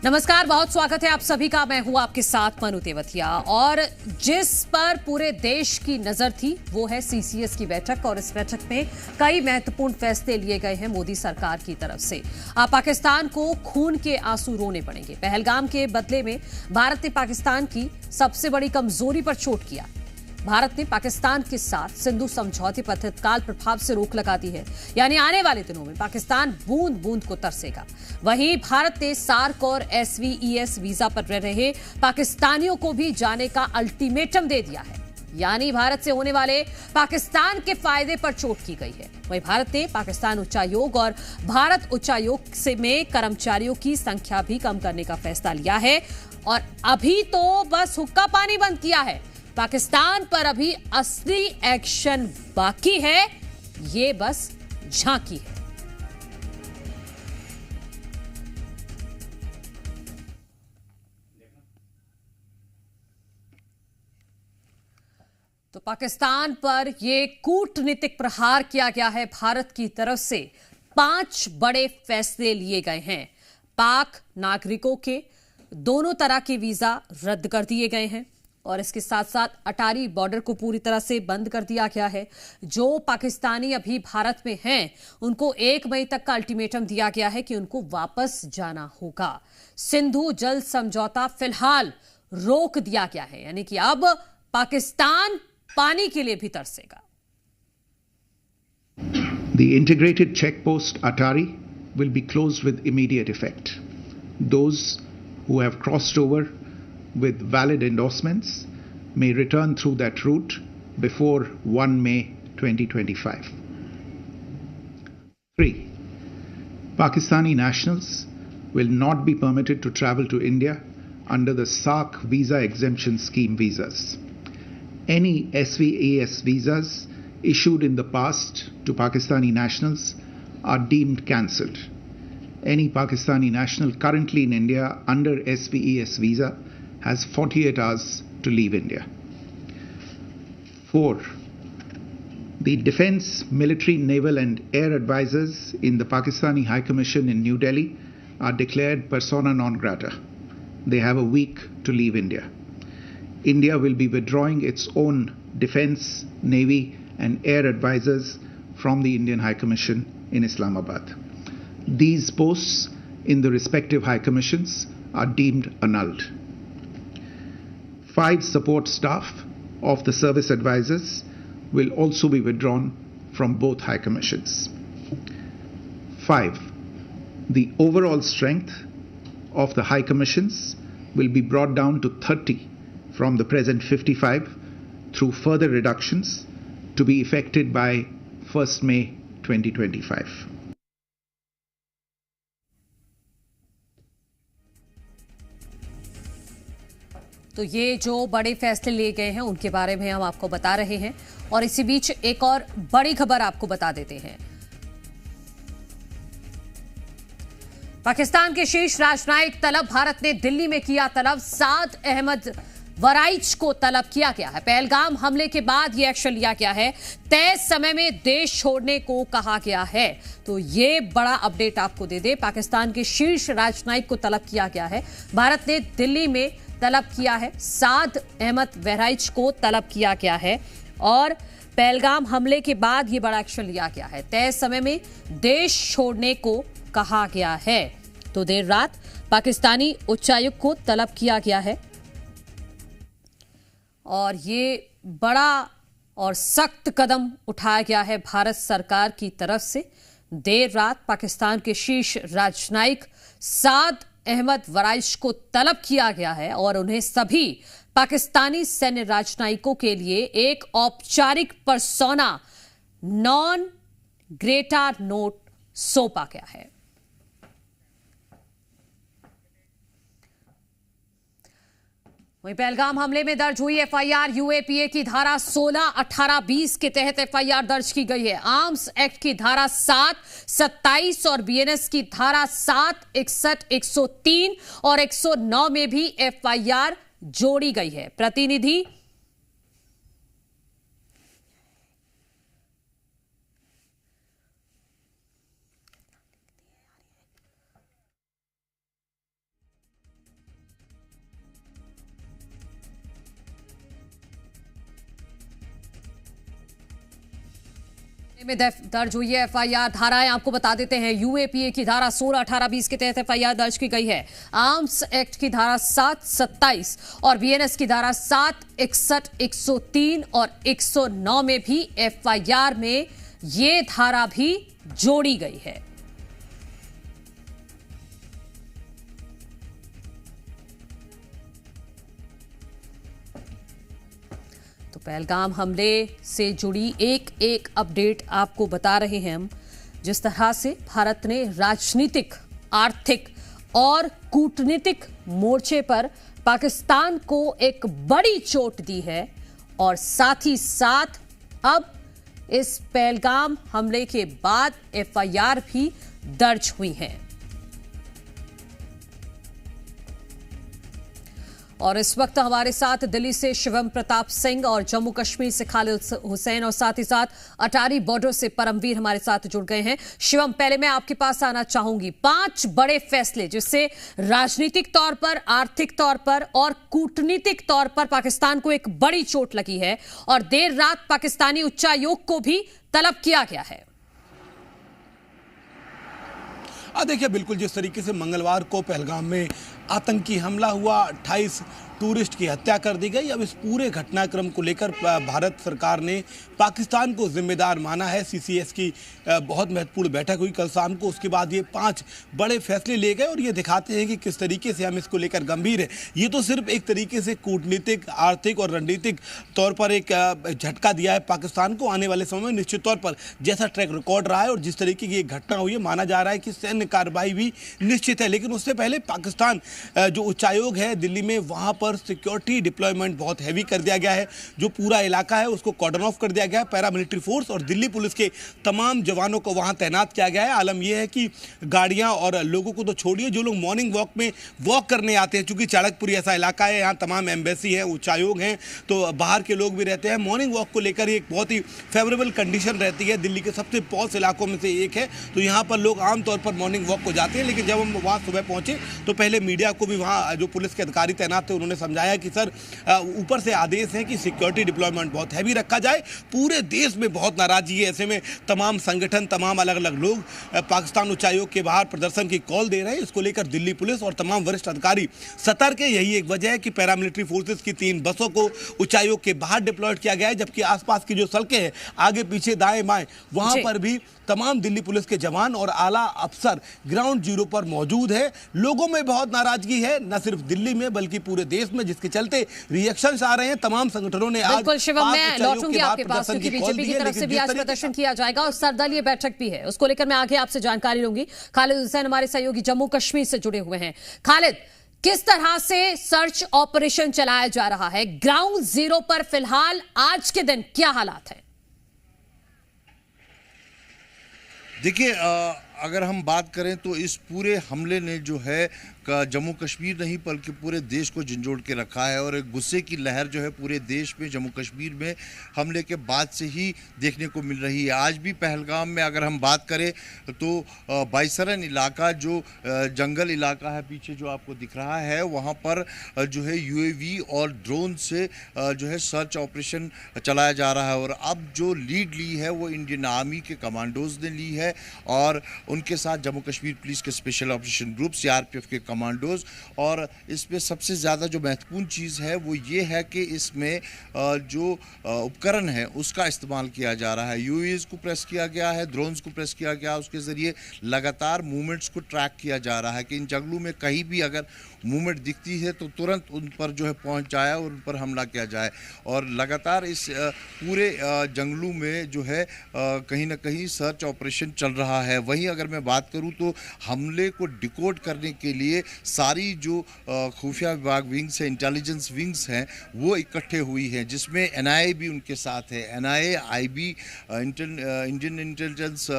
नमस्कार, बहुत स्वागत है आप सभी का। मैं हूं आपके साथ मनु तेवतिया। और जिस पर पूरे देश की नजर थी वो है सीसीएस की बैठक, और इस बैठक में कई महत्वपूर्ण फैसले लिए गए हैं मोदी सरकार की तरफ से। पाकिस्तान को खून के आंसू रोने पड़ेंगे। पहलगाम के बदले में भारत ने पाकिस्तान की सबसे बड़ी कमजोरी पर चोट किया। भारत ने पाकिस्तान के साथ सिंधु समझौते पर तत्काल प्रभाव से रोक लगा दी है, यानी आने वाले दिनों में पाकिस्तान बूंद बूंद को तरसेगा। वहीं भारत ने सार्क और SVES वीजा पर रह रहे पाकिस्तानियों को भी जाने का अल्टीमेटम दे दिया है, यानी भारत से होने वाले पाकिस्तान के फायदे पर चोट की गई है। वहीं भारत ने पाकिस्तान उच्चायोग और भारत उच्चायोग से में कर्मचारियों की संख्या भी कम करने का फैसला लिया है। और अभी तो बस हुक्का पानी बंद किया है, पाकिस्तान पर अभी असली एक्शन बाकी है, ये बस झांकी है। तो पाकिस्तान पर यह कूटनीतिक प्रहार किया गया है भारत की तरफ से। 5 बड़े फैसले लिए गए हैं। पाक नागरिकों के दोनों तरह के वीजा रद्द कर दिए गए हैं, और इसके साथ साथ अटारी बॉर्डर को पूरी तरह से बंद कर दिया गया है। जो पाकिस्तानी अभी भारत में हैं उनको 1 मई तक का अल्टीमेटम दिया गया है कि उनको वापस जाना होगा। सिंधु जल समझौता फिलहाल रोक दिया गया है, यानी कि अब पाकिस्तान पानी के लिए भी तरसेगा। The integrated checkpost Atari will be closed with immediate effect. Those who have crossed over with valid endorsements may return through that route before 1 May 2025. 3. Pakistani nationals will not be permitted to travel to India under the SARC visa exemption scheme visas. Any SVES visas issued in the past to Pakistani nationals are deemed cancelled. Any Pakistani national currently in India under SVES visa has 48 hours to leave India. 4. The defense, military, naval and air advisors in the Pakistani High Commission in New Delhi are declared persona non grata. They have a week to leave India. India will be withdrawing its own defense, navy and air advisors from the Indian High Commission in Islamabad. These posts in the respective High Commissions are deemed annulled. 5 support staff of the service advisors will also be withdrawn from both High Commissions. 5. The overall strength of the High Commissions will be brought down to 30 from the present 55 through further reductions to be effected by 1st May 2025. तो ये जो बड़े फैसले लिए गए हैं उनके बारे में हम आपको बता रहे हैं, और इसी बीच एक और बड़ी खबर आपको बता देते हैं। पाकिस्तान के शीर्ष राजनयिक तलब, भारत ने दिल्ली में किया तलब। साद अहमद वराइच को तलब किया गया है। पहलगाम हमले के बाद यह एक्शन लिया गया है। तय समय में देश छोड़ने को कहा गया है। तो ये बड़ा अपडेट आपको दे दे, पाकिस्तान के शीर्ष राजनयिक को तलब किया गया है। भारत ने दिल्ली में तलब किया है। साद अहमद वराइच को तलब किया गया है, और पहलगाम हमले के बाद यह बड़ा एक्शन लिया गया है। तय समय में देश छोड़ने को कहा गया है। तो देर रात पाकिस्तानी उच्चायुक्त को तलब किया गया है, और ये बड़ा और सख्त कदम उठाया गया है भारत सरकार की तरफ से। देर रात पाकिस्तान के शीर्ष राजनयिक साद अहमद वराइच को तलब किया गया है, और उन्हें सभी पाकिस्तानी सैन्य राजनयिकों के लिए एक औपचारिक पर्सोना नॉन ग्रेटा नोट सौंपा गया है। वहीं पहलगाम हमले में दर्ज हुई FIR, UAPA की धारा 16, 18, 20 के तहत FIR दर्ज की गई है। आर्म्स एक्ट की धारा 7, 27 और BNS की धारा 7, 61, 103 और 109 में भी FIR जोड़ी गई है। प्रतिनिधि में दर्ज हुई है एफआईआर। धाराएं आपको बता देते हैं। यूएपीए की धारा 16, 18, 20 के तहत एफआईआर दर्ज की गई है। आर्म्स एक्ट की धारा 7, 27 और बीएनएस की धारा 7, 61, 103 और 109 में भी एफआईआर में ये धारा भी जोड़ी गई है। तो पहलगाम हमले से जुड़ी एक एक अपडेट आपको बता रहे हैं हम। जिस तरह से भारत ने राजनीतिक, आर्थिक और कूटनीतिक मोर्चे पर पाकिस्तान को एक बड़ी चोट दी है और साथ ही साथ अब इस पहलगाम हमले के बाद एफआईआर भी दर्ज हुई है। और इस वक्त हमारे साथ दिल्ली से शिवम प्रताप सिंह और जम्मू कश्मीर से खालिद हुसैन और साथ ही साथ अटारी बॉर्डर से परमवीर हमारे साथ जुड़ गए हैं। शिवम, पहले मैं आपके पास आना चाहूंगी। 5 बड़े फैसले जिससे राजनीतिक तौर पर, आर्थिक तौर पर और कूटनीतिक तौर पर पाकिस्तान को एक बड़ी चोट लगी है और देर रात पाकिस्तानी उच्चायोग को भी तलब किया गया है। देखिए, बिल्कुल जिस तरीके से मंगलवार को पहलगाम में आतंकी हमला हुआ, 28 टूरिस्ट की हत्या कर दी गई। अब इस पूरे घटनाक्रम को लेकर भारत सरकार ने पाकिस्तान को जिम्मेदार माना है। सीसीएस की बहुत महत्वपूर्ण बैठक हुई कल शाम को। उसके बाद ये 5 बड़े फैसले लिए गए और ये दिखाते हैं कि किस तरीके से हम इसको लेकर गंभीर हैं। ये तो सिर्फ एक तरीके से कूटनीतिक, आर्थिक और रणनीतिक तौर पर एक झटका दिया है पाकिस्तान को। आने वाले समय में निश्चित तौर पर जैसा ट्रैक रिकॉर्ड रहा है और जिस तरीके की एक घटना हुई है, माना जा रहा है कि सैन्य कार्रवाई भी निश्चित है। लेकिन उससे पहले पाकिस्तान जो उच्चायोग है दिल्ली में, वहाँ पर सिक्योरिटी डिप्लॉयमेंट बहुत हैवी कर दिया गया है। जो पूरा इलाका है उसको कॉर्डन ऑफ कर दिया गया है। पैरामिलिट्री फोर्स और दिल्ली पुलिस के तमाम जवानों को वहां तैनात किया गया है। आलम यह है कि गाड़ियां और लोगों को तो छोड़िए, जो लोग मॉर्निंग वॉक में वॉक करने आते हैं, चूंकि चाणकपुरी ऐसा इलाका है, यहाँ तमाम एम्बेसी है, उच्चायोग हैं, तो बाहर के लोग भी रहते हैं। मॉर्निंग वॉक को लेकर एक बहुत ही फेवरेबल कंडीशन रहती है। दिल्ली के सबसे पॉश इलाकों में से एक है, तो यहाँ पर लोग आमतौर पर मॉर्निंग वॉक को जाते हैं। लेकिन जब हम वहाँ सुबह पहुंचे तो पहले मीडिया को भी वहाँ जो पुलिस के अधिकारी तैनात थे उन्होंने समझाया कि सर ऊपर से आदेश है कि सिक्योरिटी डिप्लॉयमेंट बहुत हैवी रखा जाए। पूरे देश में बहुत नाराजगी है। ऐसे में तमाम संगठन, तमाम अलग अलग लोग पाकिस्तान उच्चायोग के बाहर प्रदर्शन की कॉल दे रहे हैं। इसको लेकर दिल्ली पुलिस और तमाम वरिष्ठ अधिकारी सतर्क है। यही एक वजह है कि पैरामिलिट्री फोर्सेस की 3 बसों को उच्चायोग के बाहर डिप्लॉयड किया गया है, जबकि आसपास की जो सड़कें हैं, आगे पीछे दाएं बाएं, वहां पर भी तमाम दिल्ली पुलिस के जवान और आला अफसर ग्राउंड जीरो पर मौजूद है। लोगों में बहुत नाराजगी है, न सिर्फ दिल्ली में बल्कि पूरे देश में, जिसके चलते रिएक्शंस आ रहे हैं। तमाम संगठनों ने आज बिल्कुल शिवम, मैं लौटूंगी आपके पास क्योंकि बीजेपी की तरफ से भी आज प्रदर्शन किया जाएगा और सर्वदलीय बैठक भी है। उसको लेकर मैं आगे आपसे जानकारी लूंगी। खालिद हुसैन हमारे सहयोगी जम्मू कश्मीर से जुड़े हुए हैं। खालिद, किस तरह से सर्च ऑपरेशन चलाया जा रहा है? ग्राउंड जीरो पर फिलहाल आज के दिन क्या हालात है? देखिए, अगर हम बात करें तो इस पूरे हमले ने जो है जम्मू कश्मीर नहीं बल्कि पूरे देश को झंझोड़ के रखा है और एक गुस्से की लहर जो है पूरे देश में, जम्मू कश्मीर में हमले के बाद से ही देखने को मिल रही है। आज भी पहलगाम में अगर हम बात करें तो बाइसरन इलाका, जो जंगल इलाका है पीछे जो आपको दिख रहा है, वहाँ पर जो है यूएवी और ड्रोन से जो है सर्च ऑपरेशन चलाया जा रहा है। और अब जो लीड ली है वो इंडियन आर्मी के कमांडोज ने ली है और उनके साथ जम्मू कश्मीर पुलिस के स्पेशल ऑपरेशन ग्रुप, सीआरपीएफ के कमांडोज। और इसमें सबसे ज़्यादा जो महत्वपूर्ण चीज़ है वो ये है कि इसमें जो उपकरण है उसका इस्तेमाल किया जा रहा है। यूएवीज़ को प्रेस किया गया है, ड्रोन्स को प्रेस किया गया, उसके ज़रिए लगातार मूवमेंट्स को ट्रैक किया जा रहा है कि इन जंगलों में कहीं भी अगर मूवमेंट दिखती है तो तुरंत उन पर जो है पहुंच जाए और उन पर हमला किया जाए। और लगातार इस पूरे जंगलों में जो है कहीं ना कहीं सर्च ऑपरेशन चल रहा है। वहीं अगर मैं बात करूं तो हमले को डिकोड करने के लिए सारी जो खुफिया विभाग विंग्स है, इंटेलिजेंस विंग्स हैं, वो इकट्ठे हुई हैं, जिसमें एनआईए भी उनके साथ है। NIA, IB, Indian intelligence,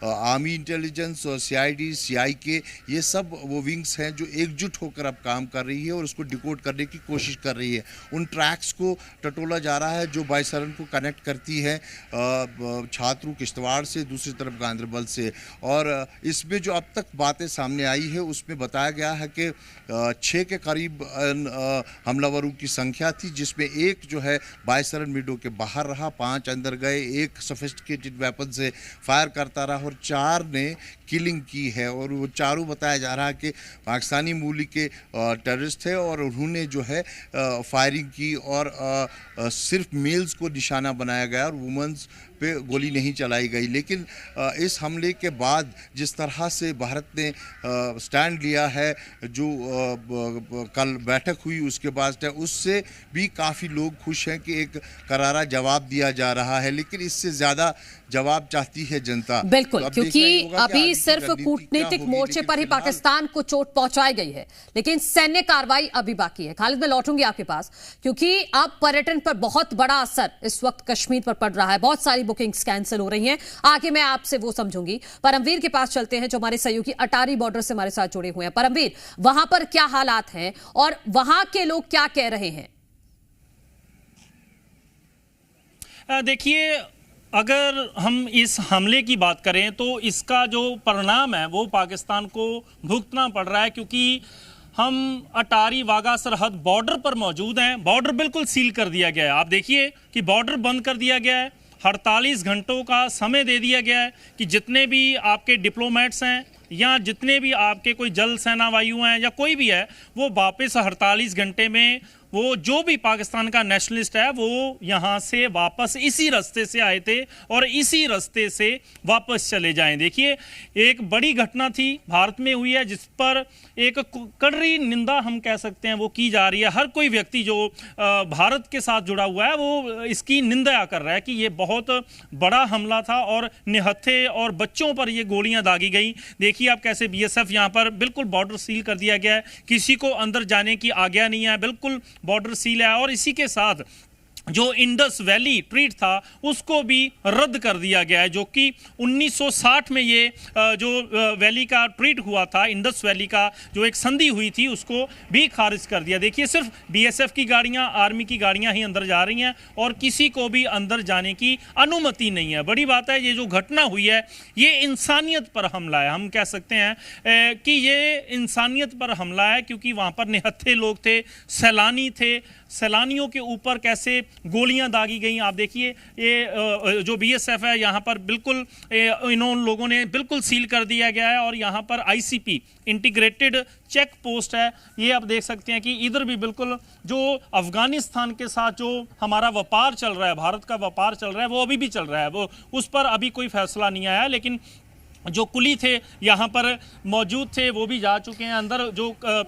army intelligence और सीआईडी, सीआईके, ये सब वो विंग्स हैं जो एकजुट होकर काम कर रही है और उसको डिकोड करने की कोशिश कर रही है। उन ट्रैक्स को टटोला जा रहा है जो बाइसरन को कनेक्ट करती है छात्रों किश्तवाड़ से, दूसरी तरफ गांदरबल से। और इसमें जो अब तक बातें सामने आई है उसमें बताया गया है कि 6 के करीब हमलावरों की संख्या थी, जिसमें एक जो है बायसरन विंडो के बाहर रहा, 5 अंदर गए, एक सोफिस्टिकेटेड वेपन से फायर करता रहा और 4 ने किलिंग की है। और वो चारों बताया जा रहा है कि पाकिस्तानी मूल के टेररिस्ट थे और उन्होंने जो है फायरिंग की और सिर्फ मेल्स को निशाना बनाया गया और वुमेन्स पे गोली नहीं चलाई गई। लेकिन इस हमले के बाद जिस तरह से भारत ने स्टैंड लिया है, जो कल बैठक हुई उसके बाद, उससे भी काफ़ी लोग खुश हैं कि एक करारा जवाब दिया जा रहा है। लेकिन इससे ज़्यादा जवाब चाहती है जनता। बिल्कुल, तो क्योंकि अभी सिर्फ कूटनीतिक मोर्चे पर ही पाकिस्तान को चोट पहुंचाई गई है, लेकिन सैन्य कार्रवाई अभी बाकी है। खालिद, मैं लौटूंगी आपके पास, क्योंकि अब पर्यटन पर बहुत बड़ा असर इस वक्त कश्मीर पर पड़ रहा है। बहुत सारी बुकिंग्स कैंसिल हो रही हैं। आगे मैं आपसे वो समझूंगी। परमवीर के पास चलते हैं, जो हमारे सहयोगी अटारी बॉर्डर से हमारे साथ जुड़े हुए हैं। परमवीर, वहां पर क्या हालात हैं और वहां के लोग क्या कह रहे हैं? देखिए, अगर हम इस हमले की बात करें तो इसका जो परिणाम है वो पाकिस्तान को भुगतना पड़ रहा है, क्योंकि हम अटारी वाघा सरहद बॉर्डर पर मौजूद हैं। बॉर्डर बिल्कुल सील कर दिया गया है। आप देखिए कि बॉर्डर बंद कर दिया गया है। 48 घंटों का समय दे दिया गया है कि जितने भी आपके डिप्लोमेट्स हैं या जितने भी आपके कोई जल सेना वायु हैं या कोई भी है, वो वापस 48 घंटे में वो जो भी पाकिस्तान का नेशनलिस्ट है वो यहाँ से वापस इसी रास्ते से आए थे और इसी रास्ते से वापस चले जाएं। देखिए, एक बड़ी घटना थी भारत में हुई है, जिस पर एक कड़वी निंदा हम कह सकते हैं वो की जा रही है। हर कोई व्यक्ति जो भारत के साथ जुड़ा हुआ है वो इसकी निंदा कर रहा है कि ये बहुत बड़ा हमला था और निहत्थे और बच्चों पर ये गोलियां दागी गई। देखिए आप कैसे BSF यहाँ पर बिल्कुल बॉर्डर सील कर दिया गया है, किसी को अंदर जाने की आज्ञा नहीं है, बिल्कुल बॉर्डर सील है। और इसी के साथ जो इंडस वैली ट्रीट था उसको भी रद्द कर दिया गया है, जो कि 1960 में ये जो वैली का ट्रीट हुआ था, इंडस वैली का जो एक संधि हुई थी, उसको भी खारिज कर दिया। देखिए, सिर्फ BSF की गाड़ियां, आर्मी की गाड़ियां ही अंदर जा रही हैं और किसी को भी अंदर जाने की अनुमति नहीं है। बड़ी बात है, ये जो घटना हुई है ये इंसानियत पर हमला है। हम कह सकते हैं कि ये इंसानियत पर हमला है, क्योंकि वहाँ पर निहत्थे लोग थे, सैलानी थे, सैलानियों के ऊपर कैसे गोलियां दागी गई। आप देखिए, ये जो BSF है यहाँ पर बिल्कुल इन लोगों ने बिल्कुल सील कर दिया गया है और यहाँ पर ICP इंटीग्रेटेड चेक पोस्ट है। ये आप देख सकते हैं कि इधर भी बिल्कुल जो अफगानिस्तान के साथ जो हमारा व्यापार चल रहा है, भारत का व्यापार चल रहा है, वो अभी भी चल रहा है, वो उस पर अभी कोई फैसला नहीं आया। लेकिन जो कुली थे यहाँ पर मौजूद थे वो भी जा चुके हैं अंदर। जो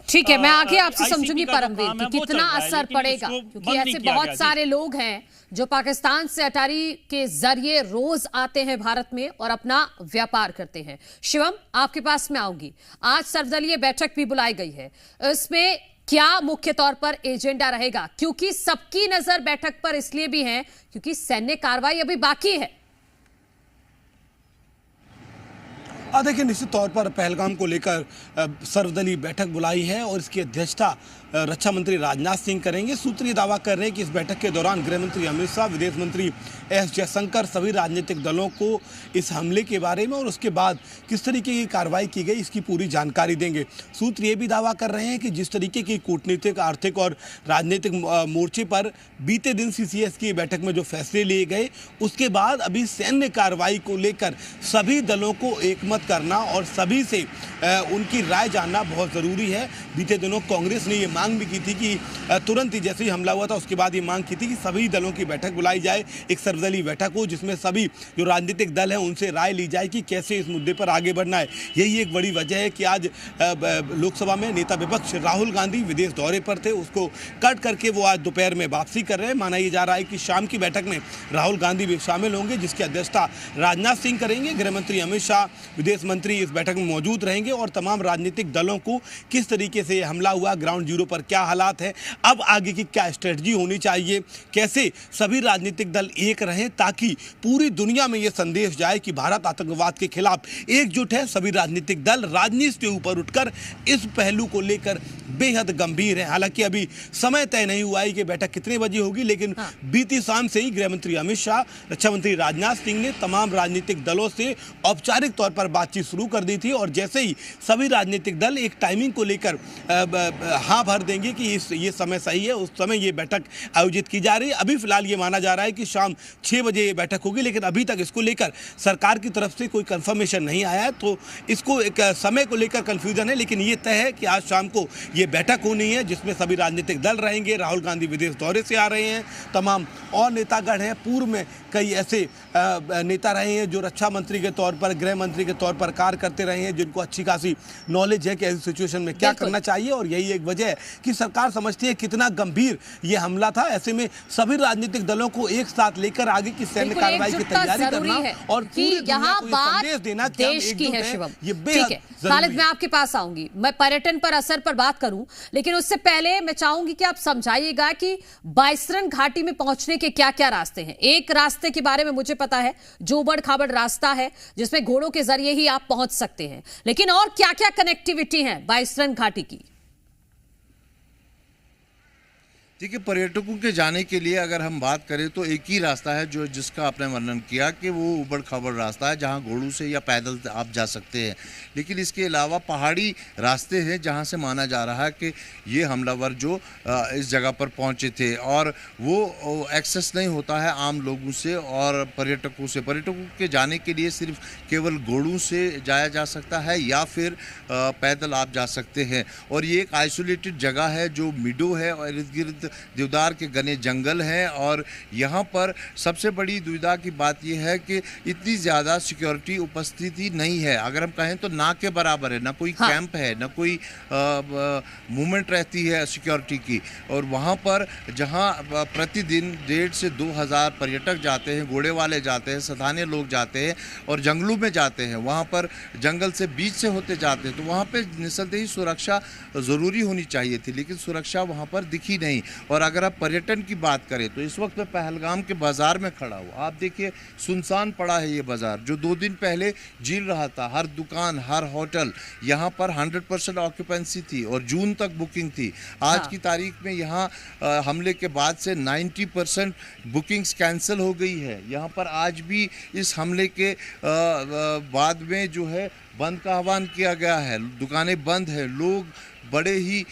ठीक है, मैं आगे आपसे समझूंगी परमवीर कि कितना असर पड़ेगा, क्योंकि ऐसे बहुत सारे लोग हैं जो पाकिस्तान से अटारी के जरिए रोज आते हैं भारत में और अपना व्यापार करते हैं। शिवम, आपके पास मैं आऊंगी। आज सर्वदलीय बैठक भी बुलाई गई है, इसमें क्या मुख्य तौर पर एजेंडा रहेगा? क्योंकि सबकी नजर बैठक पर इसलिए भी है क्योंकि सैन्य कार्रवाई अभी बाकी है। देखिए, निश्चित तौर पर पहलगाम को लेकर सर्वदलीय बैठक बुलाई है और इसकी अध्यक्षता रक्षा मंत्री राजनाथ सिंह करेंगे। सूत्र ये दावा कर रहे हैं कि इस बैठक के दौरान गृह मंत्री अमित शाह, विदेश मंत्री एस जयशंकर सभी राजनीतिक दलों को इस हमले के बारे में और उसके बाद किस तरीके की कार्रवाई की गई इसकी पूरी जानकारी देंगे। सूत्र ये भी दावा कर रहे हैं कि जिस तरीके की कूटनीतिक, आर्थिक और राजनीतिक मोर्चे पर बीते दिन CCS की बैठक में जो फैसले लिए गए, उसके बाद अभी सैन्य कार्रवाई को लेकर सभी दलों को एकमत करना और सभी से उनकी राय जानना बहुत ज़रूरी है। बीते दिनों कांग्रेस ने ये मांग भी की थी कि तुरंत ही जैसे ही हमला हुआ था उसके बाद ये मांग की थी कि सभी दलों की बैठक बुलाई जाए, एक सर्वदलीय बैठक हो जिसमें सभी जो राजनीतिक दल हैं उनसे राय ली जाए कि कैसे इस मुद्दे पर आगे बढ़ना है। यही एक बड़ी वजह है कि आज लोकसभा में नेता विपक्ष राहुल गांधी विदेश दौरे पर थे, उसको कट करके वो आज दोपहर में वापसी कर रहे हैं। माना ये जा रहा है कि शाम की बैठक में राहुल गांधी भी शामिल होंगे, जिसकी अध्यक्षता राजनाथ सिंह करेंगे। गृह मंत्री अमित शाह, विदेश मंत्री इस बैठक में मौजूद रहेंगे और तमाम राजनीतिक दलों को किस तरीके से हमला हुआ, ग्राउंड जीरो पर क्या हालात है, अब आगे की क्या स्ट्रेटजी होनी चाहिए, कैसे सभी राजनीतिक दल एक रहें ताकि पूरी दुनिया में यह संदेश जाए कि भारत आतंकवाद के खिलाफ एकजुट है। सभी राजनीतिक दल राजनीति के ऊपर उठकर इस पहलू को लेकर बेहद गंभीर है। हालांकि अभी समय तय नहीं हुआ है कि बैठक कितने बजे होगी, लेकिन बीती शाम से ही गृह मंत्री अमित शाह, रक्षा मंत्री राजनाथ सिंह ने तमाम राजनीतिक दलों से औपचारिक तौर पर बातचीत शुरू कर दी थी और जैसे ही सभी राजनीतिक दल एक टाइमिंग को लेकर हाँ भर देंगे कि ये समय सही है, उस समय ये बैठक आयोजित की जा रही है। अभी फिलहाल ये माना जा रहा है कि शाम 6 बजे ये बैठक होगी, लेकिन अभी तक इसको लेकर सरकार की तरफ से कोई कंफर्मेशन नहीं आया है, तो इसको एक समय को लेकर कंफ्यूजन है। लेकिन ये तय है कि आज शाम को ये बैठक होनी है जिसमें सभी राजनीतिक दल रहेंगे। राहुल गांधी विदेश दौरे से आ रहे हैं, तमाम और नेतागण हैं, पूर्व में कई ऐसे नेता रहे हैं जो रक्षा मंत्री के तौर पर, गृह मंत्री के तौर पर कार्य करते रहे हैं, जिनको अच्छी खासी नॉलेज है कि ऐसी सिचुएशन में क्या करना चाहिए। और यही एक वजह है कि सरकार समझती है कितना गंभीर ये हमला था। ऐसे में सभी राजनीतिक दलों को एक साथ लेकर आगे की सैन्य कार्रवाई की तैयारी करना और पूरी दुनिया को संदेश देना कि देश की है। शिवम, ये बेहद खालिद, मैं आपके पास आऊंगी, मैं पर्यटन पर असर पर बात करूं, लेकिन उससे पहले मैं चाहूंगी कि आप समझाइएगा कि बाइसरन घाटी में पहुंचने के क्या क्या रास्ते हैं। एक रास्ते के बारे में मुझे पता है, जो उबड़ खाबड़ रास्ता है जिसमें घोड़ों के जरिए ही आप पहुंच सकते हैं, लेकिन और क्या क्या कनेक्टिविटी है बाइसरन घाटी की? देखिए, पर्यटकों के जाने के लिए अगर हम बात करें तो एक ही रास्ता है जो जिसका आपने वर्णन किया कि वो उबड़ खाबड़ रास्ता है, जहां घोड़ों से या पैदल आप जा सकते हैं। लेकिन इसके अलावा पहाड़ी रास्ते हैं जहां से माना जा रहा है कि ये हमलावर जो इस जगह पर पहुंचे थे, और वो एक्सेस नहीं होता है आम लोगों से और पर्यटकों से। पर्यटकों के जाने के लिए सिर्फ केवल घोड़ों से जाया जा सकता है या फिर पैदल आप जा सकते हैं। और ये एक आइसोलेटेड जगह है जो मिडो है और इर्द गिर्द देवदार के घने जंगल हैं। और यहाँ पर सबसे बड़ी दुविधा की बात यह है कि इतनी ज़्यादा सिक्योरिटी उपस्थिति नहीं है। अगर हम कहें तो ना के बराबर है, ना कोई कैंप है, ना कोई मूवमेंट रहती है सिक्योरिटी की। और वहाँ पर जहाँ प्रतिदिन 1,500 से 2,000 पर्यटक जाते हैं, घोड़े वाले जाते हैं, स्थानीय लोग जाते हैं और जंगलों में जाते हैं, वहाँ पर जंगल से बीच से होते जाते हैं, तो वहाँ पर निसंदेह सुरक्षा ज़रूरी होनी चाहिए थी, लेकिन सुरक्षा वहाँ पर दिखी नहीं। और अगर आप पर्यटन की बात करें तो इस वक्त मैं पहलगाम के बाजार में खड़ा हूँ। आप देखिए, सुनसान पड़ा है ये बाजार, जो 2 दिन पहले झील रहा था। हर दुकान, हर होटल यहाँ पर 100% ऑक्यूपेंसी थी और जून तक बुकिंग थी। आज की तारीख में यहाँ हमले के बाद से 90% बुकिंग्स कैंसिल हो गई है। यहाँ पर आज भी इस हमले के बाद में जो है बंद का आह्वान किया गया है, दुकानें बंद है, लोग बड़े ही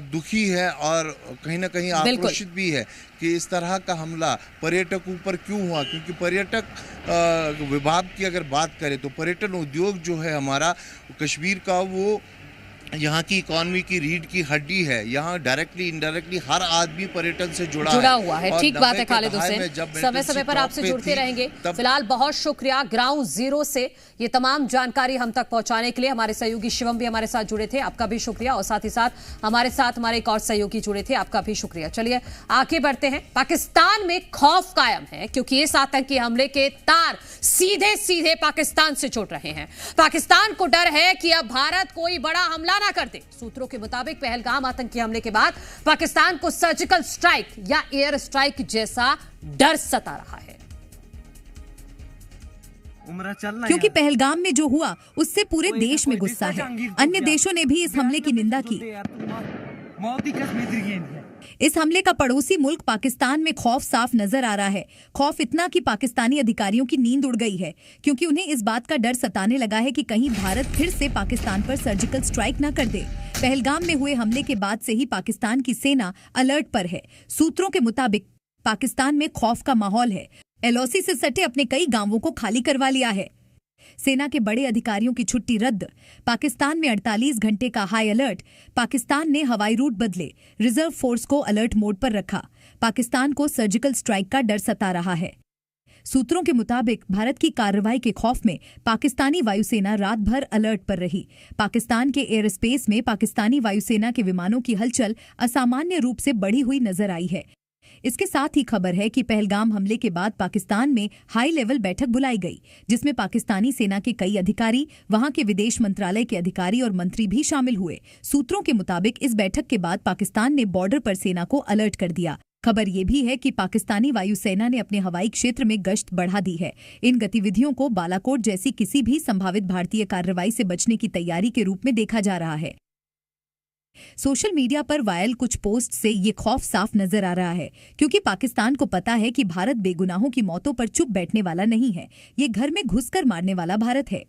दुखी है और कहीं ना कहीं आक्रोशित भी है कि इस तरह का हमला पर्यटकों पर क्यों हुआ। क्योंकि पर्यटक विभाग की अगर बात करें तो पर्यटन उद्योग जो है हमारा कश्मीर का, वो यहाँ की इकॉनमी की रीढ़ की हड्डी है। यहाँ डायरेक्टली इनडायरेक्टली हर आदमी पर्यटन से जुड़ा हुआ है। ठीक बात है खालिद हुसैन, समय समय पर आपसे जुड़ते रहेंगे। फिलहाल बहुत शुक्रिया ग्राउंड जीरो से ये तमाम जानकारी हम तक पहुंचाने के लिए। हमारे सहयोगी शिवम भी हमारे साथ जुड़े थे, आपका भी शुक्रिया। और साथ ही साथ हमारे एक और सहयोगी जुड़े थे, आपका भी शुक्रिया। चलिए आगे बढ़ते हैं। पाकिस्तान में खौफ कायम है क्योंकि इस आतंकी हमले के तार सीधे सीधे पाकिस्तान से जुड़ रहे हैं। पाकिस्तान को डर है कि अब भारत कोई बड़ा हमला ना कर दे। सूत्रों के मुताबिक पहलगाम आतंकी हमले के बाद पाकिस्तान को सर्जिकल स्ट्राइक या एयर स्ट्राइक जैसा डर सता रहा है। क्योंकि पहलगाम में जो हुआ उससे पूरे देश में गुस्सा है। अन्य देशों ने भी इस हमले की निंदा की। इस हमले का पड़ोसी मुल्क पाकिस्तान में खौफ साफ नजर आ रहा है। खौफ इतना कि पाकिस्तानी अधिकारियों की नींद उड़ गई है, क्योंकि उन्हें इस बात का डर सताने लगा है कि कहीं भारत फिर से पाकिस्तान पर सर्जिकल स्ट्राइक न कर दे। पहलगाम में हुए हमले के बाद से ही पाकिस्तान की सेना अलर्ट पर है। सूत्रों के मुताबिक पाकिस्तान में खौफ का माहौल है। LOC से सटे अपने कई गांवों को खाली करवा लिया है। सेना के बड़े अधिकारियों की छुट्टी रद्द। पाकिस्तान में 48 घंटे का हाई अलर्ट। पाकिस्तान ने हवाई रूट बदले। रिजर्व फोर्स को अलर्ट मोड पर रखा। पाकिस्तान को सर्जिकल स्ट्राइक का डर सता रहा है। सूत्रों के मुताबिक भारत की कार्रवाई के खौफ में पाकिस्तानी वायुसेना रात भर अलर्ट पर रही। पाकिस्तान के एयर स्पेस में पाकिस्तानी वायुसेना के विमानों की हलचल असामान्य रूप से बढ़ी हुई नजर आई है। इसके साथ ही खबर है कि पहलगाम हमले के बाद पाकिस्तान में हाई लेवल बैठक बुलाई गई, जिसमें पाकिस्तानी सेना के कई अधिकारी, वहां के विदेश मंत्रालय के अधिकारी और मंत्री भी शामिल हुए। सूत्रों के मुताबिक इस बैठक के बाद पाकिस्तान ने बॉर्डर पर सेना को अलर्ट कर दिया। खबर ये भी है कि पाकिस्तानी वायुसेना ने अपने हवाई क्षेत्र में गश्त बढ़ा दी है। इन गतिविधियों को बालाकोट जैसी किसी भी संभावित भारतीय कार्रवाई से बचने की तैयारी के रूप में देखा जा रहा है। सोशल मीडिया पर वायरल कुछ पोस्ट से ये खौफ साफ नजर आ रहा है, क्योंकि पाकिस्तान को पता है कि भारत बेगुनाहों की मौतों पर चुप बैठने वाला नहीं है। ये घर में घुसकर मारने वाला भारत है।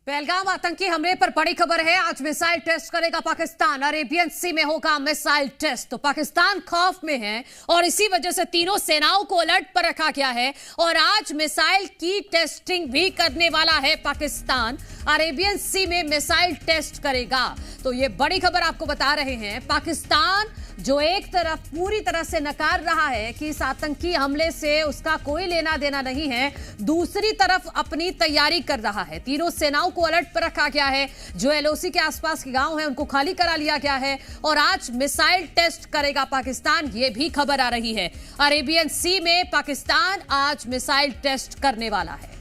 पहलगाम आतंकी हमले पर बड़ी खबर है। आज मिसाइल टेस्ट करेगा पाकिस्तान। अरेबियन सी में होगा मिसाइल टेस्ट। तो पाकिस्तान खौफ में है और इसी वजह से तीनों सेनाओं को अलर्ट पर रखा गया है और आज मिसाइल की टेस्टिंग भी करने वाला है पाकिस्तान। अरेबियन सी में मिसाइल टेस्ट करेगा। तो ये बड़ी खबर आपको बता रहे हैं। पाकिस्तान जो एक तरफ पूरी तरह से नकार रहा है कि इस आतंकी हमले से उसका कोई लेना देना नहीं है, दूसरी तरफ अपनी तैयारी कर रहा है। तीनों सेनाओं को अलर्ट पर रखा गया है। जो एलओसी के आसपास के गांव हैं उनको खाली करा लिया गया है और आज मिसाइल टेस्ट करेगा पाकिस्तान। ये भी खबर आ रही है। अरेबियन सी में पाकिस्तान आज मिसाइल टेस्ट करने वाला है।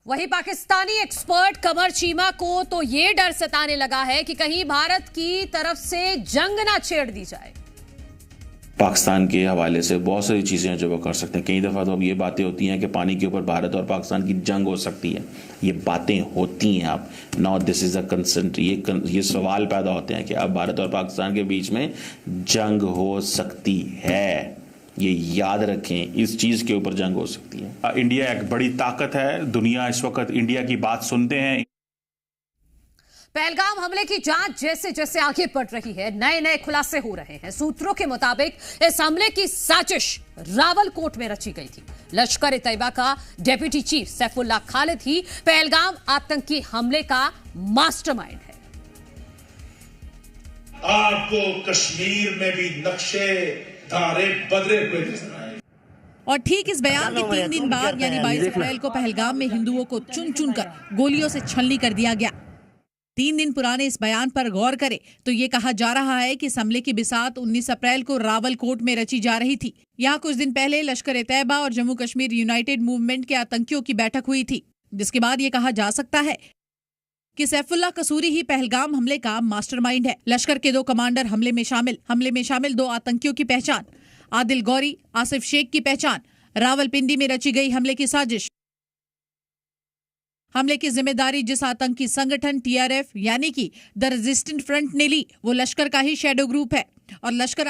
वहीं पाकिस्तानी एक्सपर्ट कमर चीमा को तो ये डर सताने लगा है कि कहीं भारत की तरफ से जंग ना छेड़ दी जाए। पाकिस्तान के हवाले से बहुत सारी चीज़ें हैं जो वो कर सकते हैं। कई दफ़ा तो अब ये बातें होती हैं कि पानी के ऊपर भारत और पाकिस्तान की जंग हो सकती है। ये बातें होती हैं। अब now this is a consent, ये सवाल पैदा होते हैं कि अब भारत और पाकिस्तान के बीच में जंग हो सकती है। ये याद रखें, इस चीज़ के ऊपर जंग हो सकती है। इंडिया एक बड़ी ताकत है। दुनिया इस वक्त इंडिया की बात सुनते हैं। पहलगाम हमले की जांच जैसे जैसे आगे बढ़ रही है, नए नए खुलासे हो रहे हैं। सूत्रों के मुताबिक इस हमले की साजिश रावलकोट में रची गई थी। लश्कर ए तैयबा का डेप्यूटी चीफ सैफुल्लाह खालिद ही पहलगाम आतंकी हमले का मास्टरमाइंड है। आपको कश्मीर में भी नक्शे धारे बदले हुए नजर आए। और ठीक इस बयान के 3 दिन बाद यानी 22 अप्रैल को पहलगाम में हिंदुओं को चुन चुनकर गोलियों से छलनी कर दिया गया। 3 दिन पुराने इस बयान पर गौर करें तो ये कहा जा रहा है कि इस हमले की बिसात 19 अप्रैल को रावलकोट में रची जा रही थी। यहाँ कुछ दिन पहले लश्कर ए तैयबा और जम्मू कश्मीर यूनाइटेड मूवमेंट के आतंकियों की बैठक हुई थी, जिसके बाद ये कहा जा सकता है कि सैफुल्लाह कसूरी ही पहलगाम हमले का मास्टरमाइंड है। लश्कर के 2 कमांडर हमले में शामिल 2 आतंकियों की पहचान, आदिल गौरी, आसिफ शेख की पहचान। रावलपिंडी में रची गई हमले की साजिश। हमले की जिम्मेदारी जिस आतंकी संगठन TRF यानी कि द रेजिस्टेंट फ्रंट ने ली, वो लश्कर का ही शैडो ग्रुप है और लश्कर